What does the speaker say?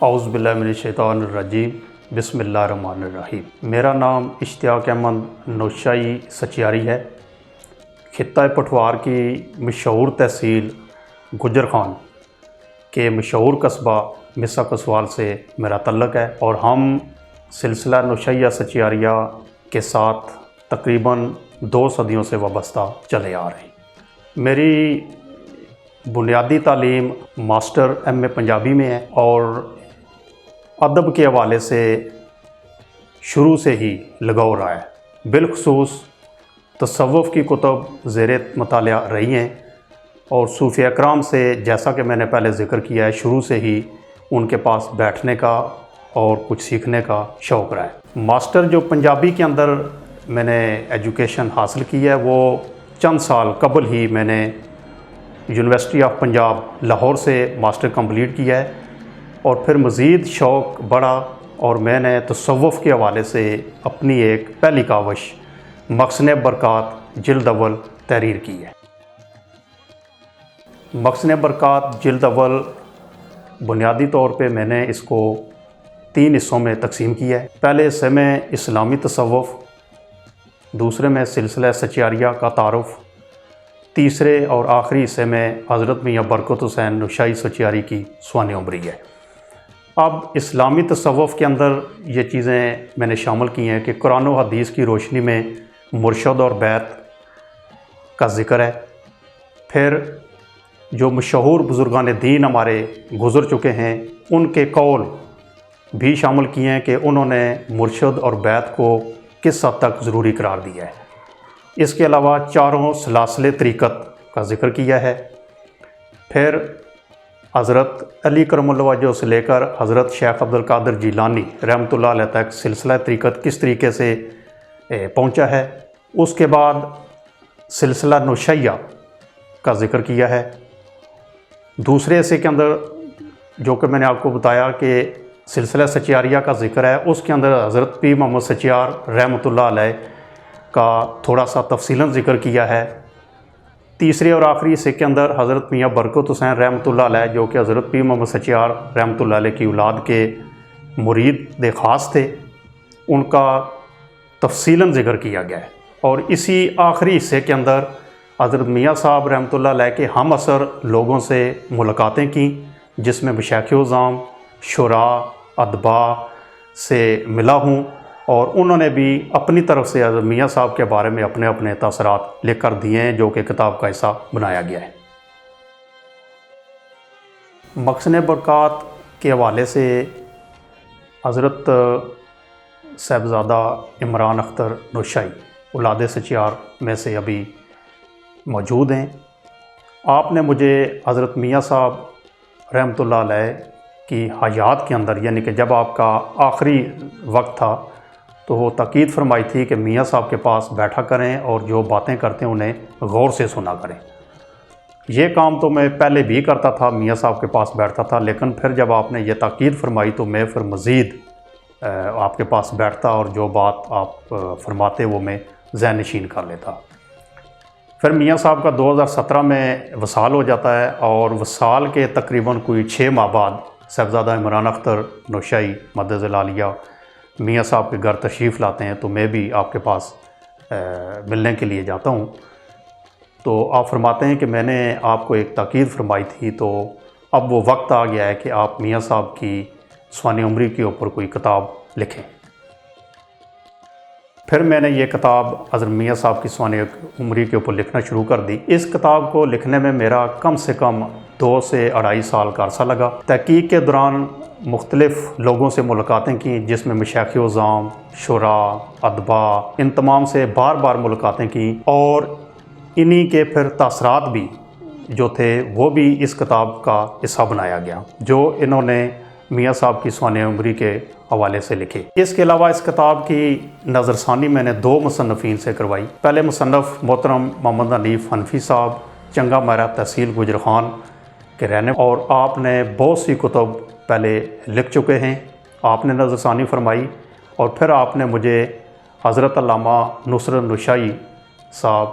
اعوذ باللہ من الشیطان الرجیم بسم اللہ الرحمن الرحیم۔ میرا نام اشتیاق احمد نوشائی سچیاری ہے۔ خطہ پٹھوار کی مشہور تحصیل گجر خان کے مشہور قصبہ مسا کسوال سے میرا تعلق ہے اور ہم سلسلہ نوشیہ سچیاریہ کے ساتھ تقریباً 2 صدیوں سے وابستہ چلے آ رہے ہیں۔ میری بنیادی تعلیم ماسٹر ایم اے پنجابی میں ہے اور ادب کے حوالے سے شروع سے ہی لگاؤ رہا ہے۔ بالخصوص تصوف کی کتب زیر مطالعہ رہی ہیں اور صوفیہ اکرام سے، جیسا کہ میں نے پہلے ذکر کیا ہے، شروع سے ہی ان کے پاس بیٹھنے کا اور کچھ سیکھنے کا شوق رہا ہے۔ ماسٹر جو پنجابی کے اندر میں نے ایجوکیشن حاصل کی ہے، وہ چند سال قبل ہی میں نے یونیورسٹی آف پنجاب لاہور سے ماسٹر کمپلیٹ کیا ہے اور پھر مزید شوق بڑھا اور میں نے تصوف کے حوالے سے اپنی ایک پہلی کاوش مخزن برکات جلد اول تحریر کی ہے۔ مخزن برکات جلد اول بنیادی طور پہ میں نے اس کو 3 حصوں میں تقسیم کیا ہے۔ پہلے حصے میں اسلامی تصوف، دوسرے میں سلسلہ سچیاریہ کا تعارف، تیسرے اور آخری حصے میں حضرت میاں برکت حسین نوشائی سچیاری کی سوانح عمری ہے۔ اب اسلامی تصوف کے اندر یہ چیزیں میں نے شامل کی ہیں کہ قرآن و حدیث کی روشنی میں مرشد اور بیعت کا ذکر ہے۔ پھر جو مشہور بزرگان دین ہمارے گزر چکے ہیں، ان کے قول بھی شامل کیے ہیں کہ انہوں نے مرشد اور بیعت کو کس حد تک ضروری قرار دیا ہے۔ اس کے علاوہ 4 سلاسل طریقت کا ذکر کیا ہے۔ پھر حضرت علی کرم اللہ وجہہ سے لے کر حضرت شیخ عبد القادر جیلانی رحمۃ اللہ علیہ تک سلسلہ طریقت کس طریقے سے پہنچا ہے۔ اس کے بعد سلسلہ نوشیہ کا ذکر کیا ہے۔ دوسرے حصے کے اندر جو کہ میں نے آپ کو بتایا کہ سلسلہ سچیاریہ کا ذکر ہے، اس کے اندر حضرت پیر محمد سچیار رحمۃ اللہ علیہ کا تھوڑا سا تفصیلاً ذکر کیا ہے۔ تیسرے اور آخری حصے کے اندر حضرت میاں برکت حسین رحمۃ اللہ علیہ، جو کہ حضرت پیر محمد سچیار رحمۃ اللہ علیہ کی اولاد کے مرید خاص تھے، ان کا تفصیلاً ذکر کیا گیا ہے۔ اور اسی آخری حصے کے اندر حضرت میاں صاحب رحمۃ اللہ علیہ کے ہم عصر لوگوں سے ملاقاتیں کیں، جس میں مشائخ اعظام، شعراء، ادباء سے ملا ہوں اور انہوں نے بھی اپنی طرف سے حضرت میاں صاحب کے بارے میں اپنے اپنے تاثرات لکھ کر دیے ہیں، جو کہ کتاب کا حصہ بنایا گیا ہے۔ مخزن برکات کے حوالے سے حضرت صاحبزادہ عمران اختر نوشائی اولاد سچیار میں سے ابھی موجود ہیں۔ آپ نے مجھے حضرت میاں صاحب رحمۃ اللہ علیہ کی حیات کے اندر، یعنی کہ جب آپ کا آخری وقت تھا، تو وہ تاکید فرمائی تھی کہ میاں صاحب کے پاس بیٹھا کریں اور جو باتیں کرتے ہیں انہیں غور سے سنا کریں۔ یہ کام تو میں پہلے بھی کرتا تھا، میاں صاحب کے پاس بیٹھتا تھا، لیکن پھر جب آپ نے یہ تاکید فرمائی تو میں پھر مزید آپ کے پاس بیٹھتا اور جو بات آپ فرماتے وہ میں ذہن نشین کر لیتا۔ پھر میاں صاحب کا 2017 میں وصال ہو جاتا ہے اور وصال کے تقریباً کوئی 6 ماہ بعد صاحبزادہ عمران اختر نوشائی مدظ العالیہ میاں صاحب کے گھر تشریف لاتے ہیں، تو میں بھی آپ کے پاس ملنے کے لیے جاتا ہوں۔ تو آپ فرماتے ہیں کہ میں نے آپ کو ایک تاکید فرمائی تھی، تو اب وہ وقت آ گیا ہے کہ آپ میاں صاحب کی سوانح عمری کے اوپر کوئی کتاب لکھیں۔ پھر میں نے یہ کتاب حضرت میاں صاحب کی سوانح عمری کے اوپر لکھنا شروع کر دی۔ اس کتاب کو لکھنے میں میرا کم سے کم 2 سے 2.5 سال کا عرصہ لگا۔ تحقیق کے دوران مختلف لوگوں سے ملاقاتیں کیں، جس میں مشائخ اعظام، شعراء، ادباء، ان تمام سے بار بار ملاقاتیں کیں اور انہی کے پھر تاثرات بھی جو تھے وہ بھی اس کتاب کا حصہ بنایا گیا، جو انہوں نے میاں صاحب کی سوانح عمری کے حوالے سے لکھے۔ اس کے علاوہ اس کتاب کی نظر ثانی میں نے 2 مصنفین سے کروائی۔ پہلے مصنف محترم محمد حنیف حنفی صاحب چنگا مہرہ تحصیل گجر خان کے رہنے، اور آپ نے بہت سی کتب پہلے لکھ چکے ہیں، آپ نے نظر ثانی فرمائی، اور پھر آپ نے مجھے حضرت علامہ نصرت نوشائی صاحب